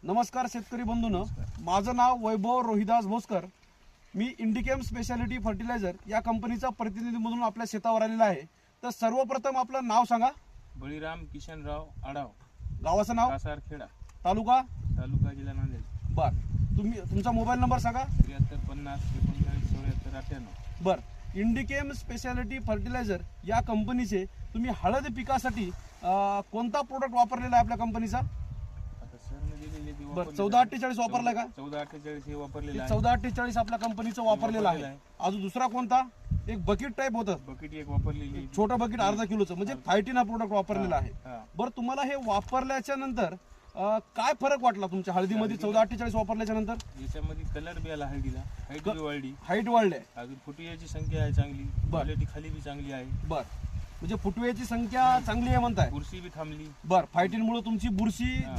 नमस्कार शेतकरी बंधूंनो, माझं नाव वैभव रोहिदास भोसकर. मी इंडिकेम स्पेशालिटी फर्टिलायझर या कंपनीचा प्रतिनिधी म्हणून आपल्या शेतावर आलेला आहे. तर सर्वप्रथम आपलं नाव सांगा. बळीराम किशनराव आडाव, गावाचं नाव, कासारखेडा, तालुका, जिल्हा नांदेड. बर. तुमचा मोबाईल नंबर सांगा. 73 50 39 74 98. बर. इंडिकेम स्पेशालिटी फर्टिलायझर या कंपनीचे तुम्ही हळद पिकासाठी कोणता प्रोडक्ट वापरलेला आहे आपल्या कंपनीचा? आता सरने दिलेले ते बर. वापरलेलं 1448 वापरलाय का? 1448 हे वापरलेलं आहे. 1448 आपल्या कंपनीचं वापरलेलं आहे. अजून दुसरा कोणता? एक बकेट टाईप होतं, बकेट एक वापरलेली. छोटं बकेट अर्धा किलोचं, म्हणजे फायटीन हा प्रोडक्ट वापरलेला आहे. हा. बरं, तुम्हाला हे वापरल्याच्या नंतर काय फरक वाटला तुमच्या हळदीमध्ये 1448 वापरल्याच्या नंतर? याच्यामध्ये कलर बी आला हळदीला, हाईट बी वाढली, हाईट वाढले, अजून फुटव्याची संख्या आहे चांगली, क्वालिटी खाली बी चांगली आहे. बर. म्हणजे फुटव्याची संख्या चांगली आहे म्हणताय. बुरशी बी थांबली. बर. फायटीनमुळे तुमची बुरशी